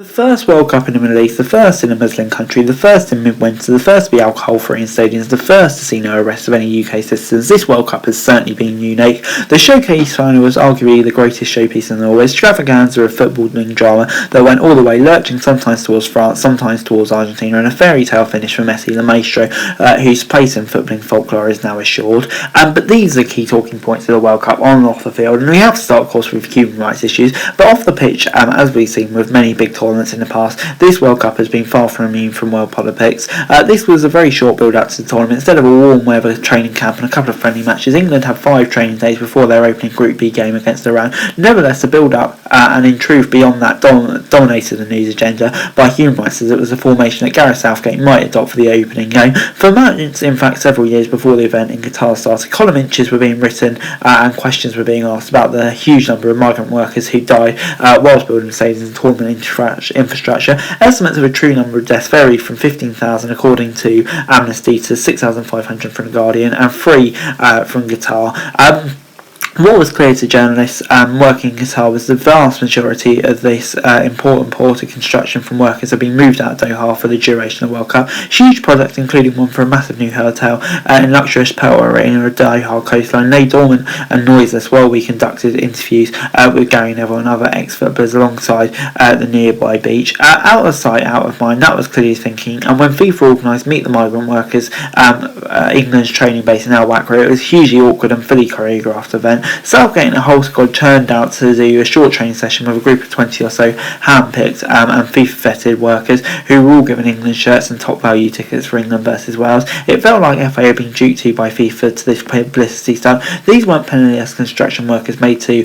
The first World Cup in the Middle East, the first in a Muslim country, the first in midwinter, the first to be alcohol-free in stadiums, the first to see no arrest of any UK citizens. This World Cup has certainly been unique. The showcase final was arguably the greatest showpiece in the world, extravaganza of footballing drama that went all the way, lurching sometimes towards France, sometimes towards Argentina, and a fairy tale finish for Messi, the maestro, whose place in footballing folklore is now assured. But these are the key talking points of the World Cup on and off the field, and we have to start, of course, with human rights issues, but off the pitch, as we've seen with many big tournaments in the past, this World Cup has been far from immune from world politics. This was a very short build-up to the tournament. Instead of a warm weather training camp and a couple of friendly matches, England had 5 training days before their opening Group B game against Iran. Nevertheless, the build-up and in truth beyond that dominated the news agenda by human rights, as it was a formation that Gareth Southgate might adopt for the opening game. For months, in fact, several years before the event in Qatar started, column inches were being written and questions were being asked about the huge number of migrant workers who died whilst building stadiums and tournament infrastructure. Estimates of a true number of deaths vary from 15,000 according to Amnesty to 6,500 from The Guardian and 3 from Qatar. What was clear to journalists working in Qatar was the vast majority of this important port of construction from workers have been moved out of Doha for the duration of the World Cup. Huge projects, including one for a massive new hotel in luxurious Pearl Arena of Doha coastline, lay dormant and noiseless while we conducted interviews with Gary Neville and other ex-footballers alongside the nearby beach. Out of sight, out of mind, that was clearly thinking. And when FIFA organised Meet the Migrant Workers, England's training base in Al Wakra, it was a hugely awkward and fully choreographed event. Southgate and the whole squad turned out to do a short training session with a group of 20 or so hand-picked and FIFA-vetted workers who were all given England shirts and top-value tickets for England versus Wales. It felt like FA had been duped to by FIFA to this publicity stunt. These weren't penniless construction workers made to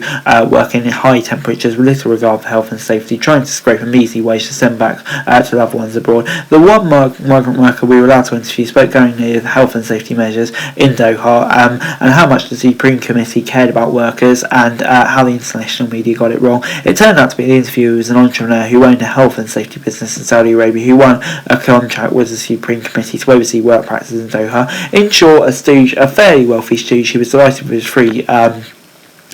work in high temperatures with little regard for health and safety, trying to scrape a measly wage to send back to loved ones abroad. The one migrant worker we were allowed to interview spoke going near the health and safety measures in Doha and how much the Supreme Committee cared about workers and how the international media got it wrong. It turned out to be the interviewer was an entrepreneur who owned a health and safety business in Saudi Arabia who won a contract with the Supreme Committee to oversee work practices in Doha. In short, a fairly wealthy stooge who was delighted with his free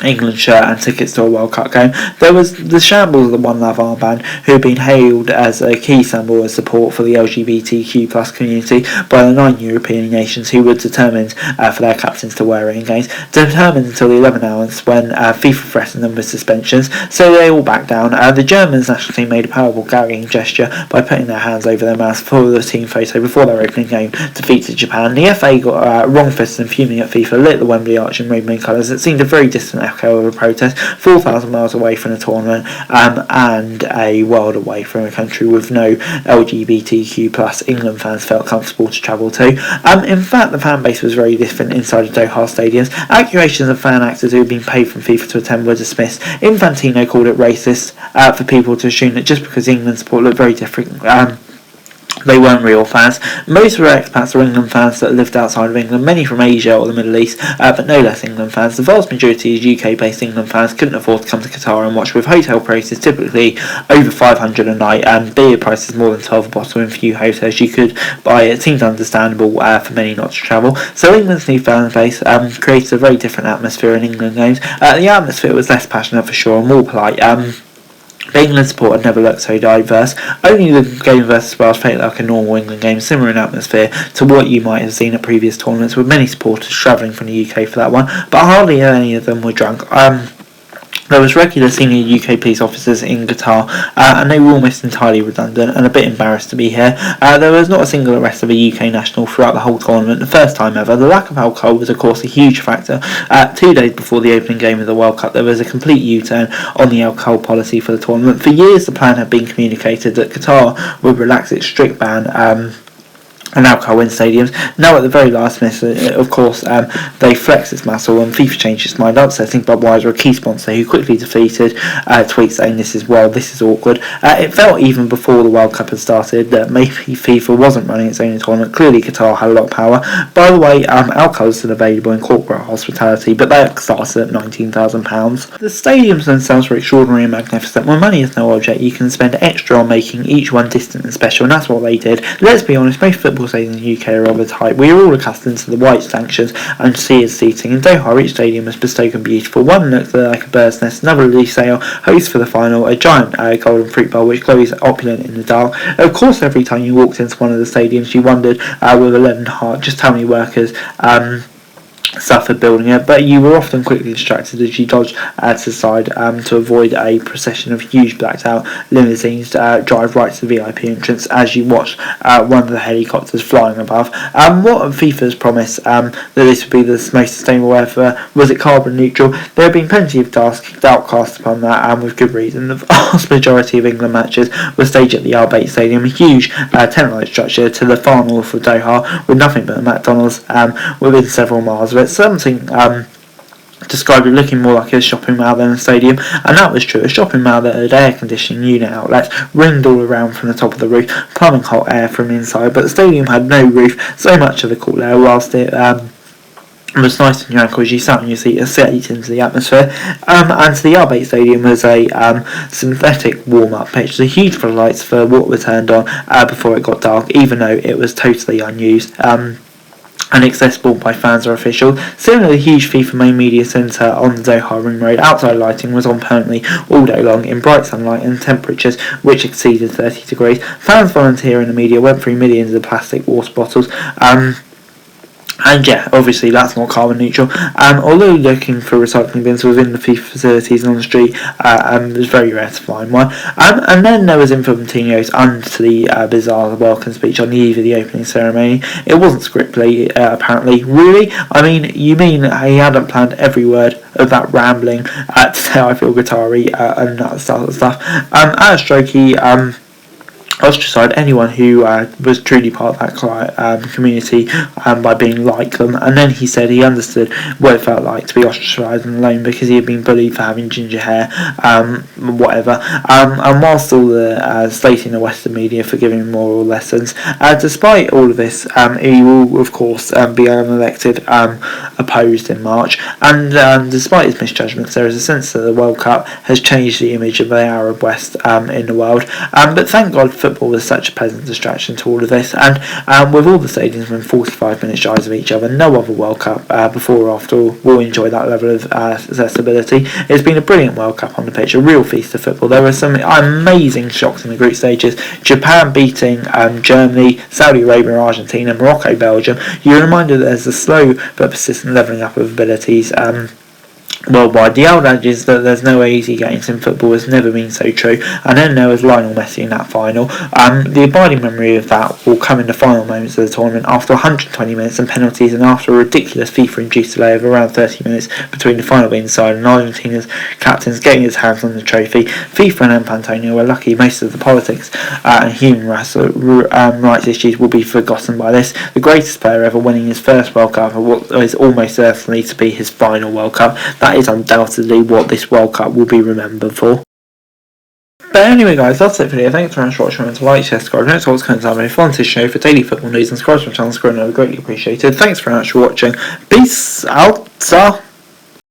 England shirt and tickets to a World Cup game. There was the shambles of the One Love armband, who had been hailed as a key symbol of support for the LGBTQ+ community by the 9 European nations who were determined for their captains to wear it in games. Determined until the 11 hours when FIFA threatened them with suspensions, so they all backed down. The Germans national team made a powerful gagging gesture by putting their hands over their mouths for the team photo before their opening game defeat to Japan. The FA got wrong-fisted and fuming at FIFA, lit the Wembley Arch in rainbow colours. It seemed a very distant echo of a protest, 4,000 miles away from the tournament and a world away from a country with no LGBTQ+ England fans felt comfortable to travel to. In fact, the fan base was very different inside of Doha stadiums. Accusations of fan actors who had been paid from FIFA to attend were dismissed. Infantino called it racist for people to assume that just because England support looked very different, they weren't real fans. Most were expats or England fans that lived outside of England, many from Asia or the Middle East, but no less England fans. The vast majority of UK-based England fans couldn't afford to come to Qatar and watch, with hotel prices typically over $500 a night and beer prices more than 12 a bottle in few hotels you could buy. It seemed understandable for many not to travel. So England's new fan base created a very different atmosphere in England games. The atmosphere was less passionate for sure and more polite. England support had never looked so diverse. Only the game versus Wales felt like a normal England game, similar in atmosphere to what you might have seen at previous tournaments, with many supporters travelling from the UK for that one, but hardly any of them were drunk. There was regular senior UK police officers in Qatar, and they were almost entirely redundant and a bit embarrassed to be here. There was not a single arrest of a UK national throughout the whole tournament, the first time ever. The lack of alcohol was, of course, a huge factor. 2 days before the opening game of the World Cup, there was a complete U-turn on the alcohol policy for the tournament. For years, the plan had been communicated that Qatar would relax its strict ban and alcohol in stadiums. Now at the very last minute, of course, they flexed its muscle and FIFA changed its mind, upsetting Budweiser, a key sponsor, who quickly defeated tweets saying this is awkward. It felt even before the World Cup had started that maybe FIFA wasn't running its own tournament. Clearly Qatar had a lot of power. By the way, alcohol is still available in corporate hospitality, but that started at £19,000. The stadiums themselves were extraordinary and magnificent. When money is no object, you can spend extra on making each one distant and special, and that's what they did. Let's be honest, most football football stadiums in the UK are rather tight. We are all accustomed to the white stanchions and tiered seating. In Doha, each stadium is bespoke and beautiful. One looks like a bird's nest, another a sail, host for the final, a giant golden fruit bowl which glows opulent in the dark. Of course, every time you walked into one of the stadiums, you wondered with a leaden heart just how many workers suffered building it, but you were often quickly distracted as you dodged to the side to avoid a procession of huge blacked out limousines drive right to the VIP entrance as you watched one of the helicopters flying above. What FIFA's promise that this would be the most sustainable ever, was it carbon neutral? There have been plenty of doubt cast upon that, and with good reason. The vast majority of England matches were staged at the Al Bayt Stadium, a huge tent-like structure to the far north of Doha, with nothing but a McDonald's within several miles of it. Something described it looking more like a shopping mall than a stadium, and that was true. A shopping mall that had air conditioning unit outlets ringed all around from the top of the roof, plumbing hot air from inside, but the stadium had no roof, so much of the cool air, whilst it was nice on your ankles, you sat on your seat, escaped into the atmosphere. And to the Al Bayt Stadium was a synthetic warm-up pitch, the huge floodlights for what were turned on before it got dark, even though it was totally unused and accessible by fans or officials. Similarly, the huge FIFA main media centre on the Doha Ring Road, outside lighting was on permanently all day long in bright sunlight and temperatures which exceeded 30 degrees. Fans volunteering and the media went through millions of plastic water bottles. And yeah, obviously that's not carbon neutral. Although looking for recycling bins within the FIFA facilities and on the street was very rare to find one. And then there was Infantino's to the bizarre welcome speech on the eve of the opening ceremony. It wasn't scriptly, apparently. Really? I mean, you mean he hadn't planned every word of that rambling to say I feel guitar-y and that stuff. At a stroke, he ostracised anyone who was truly part of that community by being like them, and then he said he understood what it felt like to be ostracised and alone because he had been bullied for having ginger hair, whatever. And whilst all the slating the Western media for giving moral lessons, despite all of this, he will of course be unelected, opposed in March, and despite his misjudgments, there is a sense that the World Cup has changed the image of the Arab West in the world. But thank God football was such a pleasant distraction to all of this, and with all the stadiums within 45 minutes drives of each other, no other World Cup before or after will enjoy that level of accessibility. It's been a brilliant World Cup on the pitch, a real feast of football. There were some amazing shocks in the group stages: Japan beating Germany, Saudi Arabia, Argentina, Morocco, Belgium. You're reminded that there's a slow but persistent levelling up of abilities worldwide. The old adage is that there's no easy games in football has never been so true, and then there was Lionel Messi in that final. The abiding memory of that will come in the final moments of the tournament, after 120 minutes and penalties, and after a ridiculous FIFA-induced delay of around 30 minutes between the final being decided and Argentina's captains getting his hands on the trophy. FIFA and Infantino were lucky most of the politics and human rights issues will be forgotten by this. The greatest player ever winning his first World Cup and what is almost certainly to be his final World Cup. That is undoubtedly what this World Cup will be remembered for. But anyway guys, that's it for today. Thanks very much for watching. Remember to like, share, subscribe, and always comment on my fun to show for daily football news and subscribe to my channel. I would greatly appreciated. Thanks very much for watching. Peace out, sir.